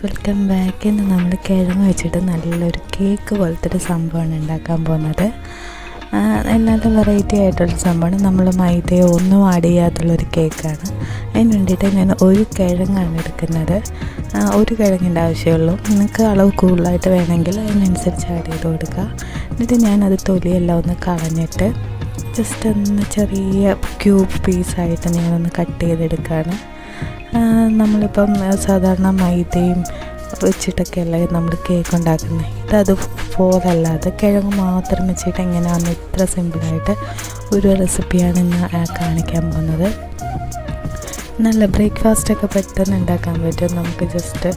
Welcome back. ഇന്ന് നമ്മൾ കിഴങ്ങ് വെച്ചിട്ട് നല്ലൊരു കേക്ക് പോലത്തെ ഒരു സംഭവമാണ് ഉണ്ടാക്കാൻ പോകുന്നത്. എല്ലാത്ത വെറൈറ്റി ആയിട്ടുള്ള സംഭവമാണ്. നമ്മൾ മൈദയോ ഒന്നും ആഡ് ചെയ്യാത്തുള്ളൊരു കേക്കാണ്. അതിന് വേണ്ടിയിട്ട് ഞാൻ ഒരു കിഴങ്ങാണ് എടുക്കുന്നത്. ഒരു കിഴങ്ങിൻ്റെ ആവശ്യമുള്ളൂ. നിങ്ങൾക്ക് അളവ് കൂടുതലായിട്ട് വേണമെങ്കിൽ അതിനനുസരിച്ച് ആഡ് ചെയ്ത് കൊടുക്കുക. എന്നിട്ട് ഞാനത് തൊലിയെല്ലാം ഒന്ന് കളഞ്ഞിട്ട് ജസ്റ്റ് ഒന്ന് ചെറിയ ക്യൂബ് പീസായിട്ട് ഞാനൊന്ന് കട്ട് ചെയ്തെടുക്കുകയാണ്. നമ്മളിപ്പം സാധാരണ മൈദയും വെച്ചിട്ടൊക്കെയല്ലേ നമ്മൾ കേക്ക് ഉണ്ടാക്കുന്നത്. ഇതതുപോലല്ലാതെ കിഴങ്ങ് മാത്രം വെച്ചിട്ട് എങ്ങനെയാണെന്ന് ഇത്ര സിമ്പിളായിട്ട് ഒരു റെസിപ്പിയാണ് ഇന്ന് കാണിക്കാൻ പോകുന്നത്. നല്ല ബ്രേക്ക്ഫാസ്റ്റൊക്കെ പെട്ടെന്ന് ഉണ്ടാക്കാൻ പറ്റും. നമുക്ക് ജസ്റ്റ്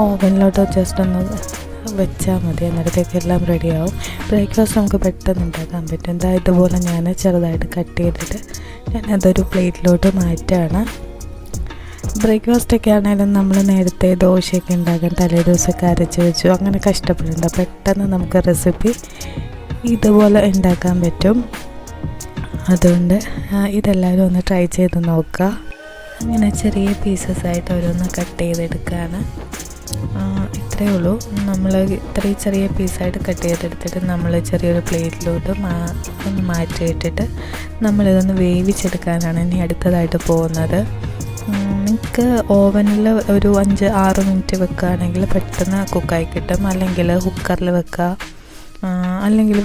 ഓവനിലോട്ട് ജസ്റ്റ് ഒന്ന് വെച്ചാൽ മതി, അന്നേരത്തേക്ക് എല്ലാം റെഡിയാവും. ബ്രേക്ക്ഫാസ്റ്റ് നമുക്ക് പെട്ടെന്ന് ഉണ്ടാക്കാൻ പറ്റും. ഇതുപോലെ ഞാൻ ചെറുതായിട്ട് കട്ട് ചെയ്തിട്ട് ഞാനതൊരു പ്ലേറ്റിലോട്ട് മാറ്റുകയാണ്. ബ്രേക്ക്ഫാസ്റ്റൊക്കെ ആണെങ്കിലും നമ്മൾ നേരത്തെ ദോശയൊക്കെ ഉണ്ടാക്കാൻ തലേ ദിവസമൊക്കെ അരച്ച് വെച്ചു അങ്ങനെ കഷ്ടപ്പെടേണ്ട. പെട്ടെന്ന് നമുക്ക് റെസിപ്പി ഇതുപോലെ ഉണ്ടാക്കാൻ പറ്റും. അതുകൊണ്ട് ഇതെല്ലാവരും ഒന്ന് ട്രൈ ചെയ്ത് നോക്കുക. അങ്ങനെ ചെറിയ പീസസായിട്ട് ഓരോന്ന് കട്ട് ചെയ്തെടുക്കുകയാണ്. ഇത്രയേ ഉള്ളൂ. നമ്മൾ ഇത്രയും ചെറിയ പീസായിട്ട് കട്ട് ചെയ്തെടുത്തിട്ട് നമ്മൾ ചെറിയൊരു പ്ലേറ്റിലോട്ട് ഒന്ന് മാറ്റിയിട്ടിട്ട് നമ്മളിതൊന്ന് വേവിച്ചെടുക്കാനാണ് ഇനി അടുത്തതായിട്ട് പോകുന്നത്. നിങ്ങൾക്ക് ഓവനിൽ ഒരു 5-6 മിനിറ്റ് വെക്കുകയാണെങ്കിൽ പെട്ടെന്ന് കുക്കായി കിട്ടും. അല്ലെങ്കിൽ കുക്കറിൽ വെക്കുക, അല്ലെങ്കിൽ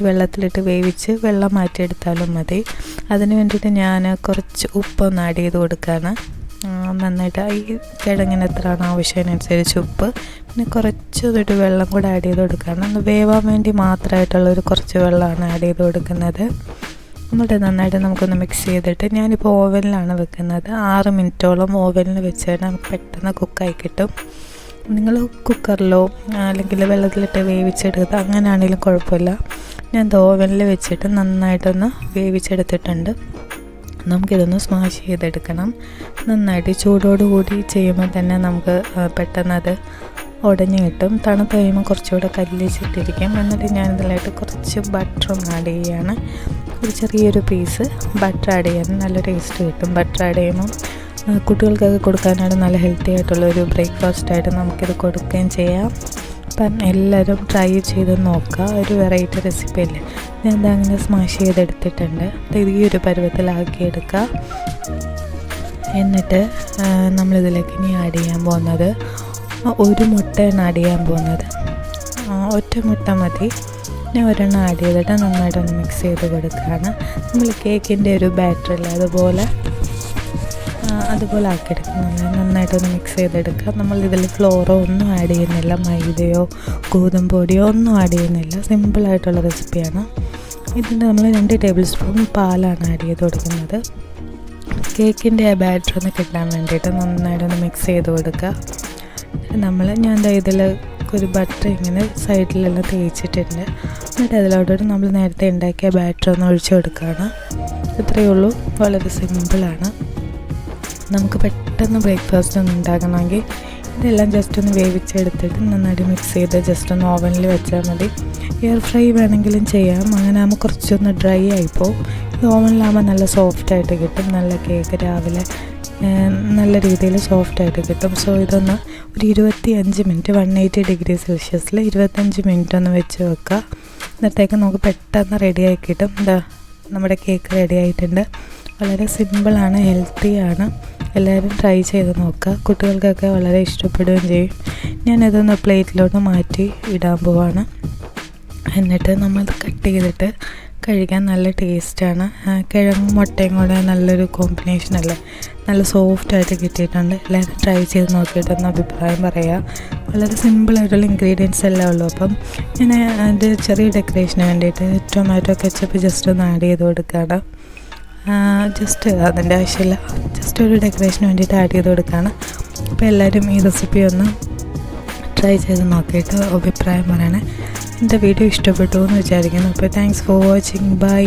വെള്ളത്തിലിട്ട് വേവിച്ച് വെള്ളം മാറ്റിയെടുത്താലും മതി. അതിന് വേണ്ടിയിട്ട് ഞാൻ കുറച്ച് ഉപ്പൊന്ന് ആഡ് ചെയ്ത് കൊടുക്കുകയാണ്. നന്നായിട്ട് ഈ കിഴങ്ങിന് എത്രയാണ് ആവശ്യത്തിനനുസരിച്ച് ഉപ്പ്, പിന്നെ കുറച്ചൊരു വെള്ളം കൂടെ ആഡ് ചെയ്ത് കൊടുക്കുകയാണ്. ഒന്ന് വേവാൻ വേണ്ടി മാത്രമായിട്ടുള്ളൊരു കുറച്ച് വെള്ളമാണ് ആഡ് ചെയ്ത് കൊടുക്കുന്നത്. എന്നിട്ട് നന്നായിട്ട് നമുക്കൊന്ന് മിക്സ് ചെയ്തിട്ട് ഞാനിപ്പോൾ ഓവനിലാണ് വെക്കുന്നത്. 6 മിനിറ്റോളം ഓവനിൽ വെച്ചാൽ നമുക്ക് പെട്ടെന്ന് കുക്കായി കിട്ടും. നിങ്ങൾ കുക്കറിലോ അല്ലെങ്കിൽ വെള്ളത്തിലിട്ട് വേവിച്ചെടുക്കുക അങ്ങനെയാണെങ്കിലും കുഴപ്പമില്ല. ഞാൻ ഓവനിൽ വെച്ചിട്ട് നന്നായിട്ടൊന്ന് വേവിച്ചെടുത്തിട്ടുണ്ട്. നമുക്കിതൊന്ന് സ്മാഷ് ചെയ്തെടുക്കണം. നന്നായിട്ട് ചൂടോടുകൂടി ചെയ്യുമ്പോൾ തന്നെ നമുക്ക് പെട്ടെന്നത് ഉടഞ്ഞ് കിട്ടും. തണുത്ത് കഴിയുമ്പോൾ കുറച്ചുകൂടെ കല്ലിച്ചിട്ടിരിക്കും. എന്നിട്ട് ഞാനിതിലായിട്ട് കുറച്ച് ബട്ടറും ആഡ് ചെയ്യുകയാണ്. ഒരു ചെറിയൊരു പീസ് ബട്ടർ ആഡ് ചെയ്യാൻ നല്ല ടേസ്റ്റ് കിട്ടും. ബട്ടർ ആഡ് ചെയ്യുമ്പം കുട്ടികൾക്കൊക്കെ കൊടുക്കാനായിട്ട് നല്ല ഹെൽത്തി ആയിട്ടുള്ളൊരു ബ്രേക്ക്ഫാസ്റ്റായിട്ട് നമുക്കിത് കൊടുക്കുകയും ചെയ്യാം. അപ്പം എല്ലാവരും ട്രൈ ചെയ്ത് നോക്കുക. ഒരു വെറൈറ്റി റെസിപ്പി അല്ലേ. ഞാൻ അങ്ങനെ സ്മാഷ് ചെയ്തെടുത്തിട്ടുണ്ട്. ഈ ഒരു പരുവത്തിലാക്കിയെടുക്കുക. എന്നിട്ട് നമ്മളിതിലേക്ക് ഇനി ആഡ് ചെയ്യാൻ പോകുന്നത് ഒരു മുട്ടയാണ് ആഡ് ചെയ്യാൻ പോകുന്നത്. ഒറ്റ മുട്ട മതി. ഞാൻ ഒരെണ്ണം ആഡ് ചെയ്തിട്ട് നന്നായിട്ടൊന്ന് മിക്സ് ചെയ്ത് കൊടുക്കുകയാണ്. നമ്മൾ കേക്കിൻ്റെ ഒരു ബാറ്ററില്ല അതുപോലെ ആക്കിയെടുക്കുന്നത്. നന്നായിട്ടൊന്ന് മിക്സ് ചെയ്തെടുക്കുക. നമ്മളിതിൽ ഫ്ലോറോ ഒന്നും ആഡ് ചെയ്യുന്നില്ല, മൈദയോ ഗോതമ്പ് പൊടിയോ ഒന്നും ആഡ് ചെയ്യുന്നില്ല. സിമ്പിളായിട്ടുള്ള റെസിപ്പിയാണ്. ഇതിൻ്റെ നമ്മൾ 2 ടേബിൾ സ്പൂൺ പാലാണ് ആഡ് ചെയ്ത് കൊടുക്കുന്നത്. കേക്കിൻ്റെ ആ ബാറ്റർ ഒന്ന് കിട്ടാൻ വേണ്ടിയിട്ട് നന്നായിട്ടൊന്ന് മിക്സ് ചെയ്ത് കൊടുക്കുക. ഞാൻ ഇതിൽ ഒരു ബട്ടർ ഇങ്ങനെ സൈഡിലെല്ലാം തേച്ചിട്ടുണ്ട്. എന്നിട്ട് അതിലോട്ട് നമ്മൾ നേരത്തെ ഉണ്ടാക്കിയ ബാറ്റർ ഒന്ന് ഒഴിച്ചു കൊടുക്കുകയാണ്. ഇത്രയേ ഉള്ളൂ. വളരെ സിമ്പിളാണ്. നമുക്ക് പെട്ടെന്ന് ബ്രേക്ക്ഫാസ്റ്റ് ഒന്ന് ഉണ്ടാക്കണമെങ്കിൽ ഇതെല്ലാം ജസ്റ്റ് ഒന്ന് വേവിച്ചെടുത്തിട്ട് നന്നായിട്ട് മിക്സ് ചെയ്ത് ജസ്റ്റ് ഒന്ന് ഓവനിൽ വെച്ചാൽ മതി. എയർ ഫ്രൈ വേണമെങ്കിലും ചെയ്യാം. അങ്ങനെ ആകുമ്പോൾ കുറച്ചൊന്ന് ഡ്രൈ ആയിപ്പോവും. ഇത് ഓവനിലാകുമ്പോൾ നല്ല സോഫ്റ്റായിട്ട് കിട്ടും. നല്ല കേക്ക് രാവിലെ നല്ല രീതിയിൽ സോഫ്റ്റായിട്ട് കിട്ടും. സോ ഇതൊന്ന് ഒരു 25 മിനിറ്റ് 180 ഡിഗ്രി സെൽഷ്യസിൽ 25 മിനിറ്റ് ഒന്ന് വെച്ച് വെക്കുക. എന്നിട്ടേക്ക് നമുക്ക് പെട്ടെന്ന് റെഡിയായി കിട്ടും. നമ്മുടെ കേക്ക് റെഡി ആയിട്ടുണ്ട്. വളരെ സിമ്പിളാണ്, ഹെൽത്തിയാണ്. എല്ലാവരും ട്രൈ ചെയ്ത് നോക്കുക. കുട്ടികൾക്കൊക്കെ വളരെ ഇഷ്ടപ്പെടുകയും ചെയ്യും. ഞാനിതൊന്ന് പ്ലേറ്റിലോട്ട് മാറ്റി ഇടാൻ പോവാണ്. എന്നിട്ട് നമ്മൾ കട്ട് ചെയ്തിട്ട് കഴിക്കാൻ നല്ല ടേസ്റ്റാണ്. കിഴങ്ങും മുട്ടയും കൂടെ നല്ലൊരു കോമ്പിനേഷൻ അല്ലേ. നല്ല സോഫ്റ്റായിട്ട് കിട്ടിയിട്ടുണ്ട്. എല്ലാവരും ട്രൈ ചെയ്ത് നോക്കിയിട്ടൊന്ന് അഭിപ്രായം പറയുക. വളരെ സിമ്പിളായിട്ടുള്ള ഇൻഗ്രീഡിയൻസ് എല്ലാം ഉള്ളൂ. അപ്പം ഞാൻ അതിൻ്റെ ചെറിയ ഡെക്കറേഷന് വേണ്ടിയിട്ട് ടൊമാറ്റോ കെച്ചപ്പ് ജസ്റ്റ് ഒന്ന് ആഡ് ചെയ്ത് കൊടുക്കുകയാണ്. ജസ്റ്റ് അതിൻ്റെ ആവശ്യമില്ല, ജസ്റ്റ് ഒരു ഡെക്കറേഷന് വേണ്ടിയിട്ട് ആഡ് ചെയ്ത് കൊടുക്കുകയാണ്. അപ്പോൾ എല്ലാവരും ഈ റെസിപ്പി ഒന്ന് ട്രൈ ചെയ്ത് നോക്കിയിട്ട് അഭിപ്രായം പറയണേ. എൻ്റെ വീഡിയോ ഇഷ്ടപ്പെട്ടു എന്ന് വിചാരിക്കുന്നു. അപ്പോൾ താങ്ക്സ് ഫോർ വാച്ചിങ്. ബൈ.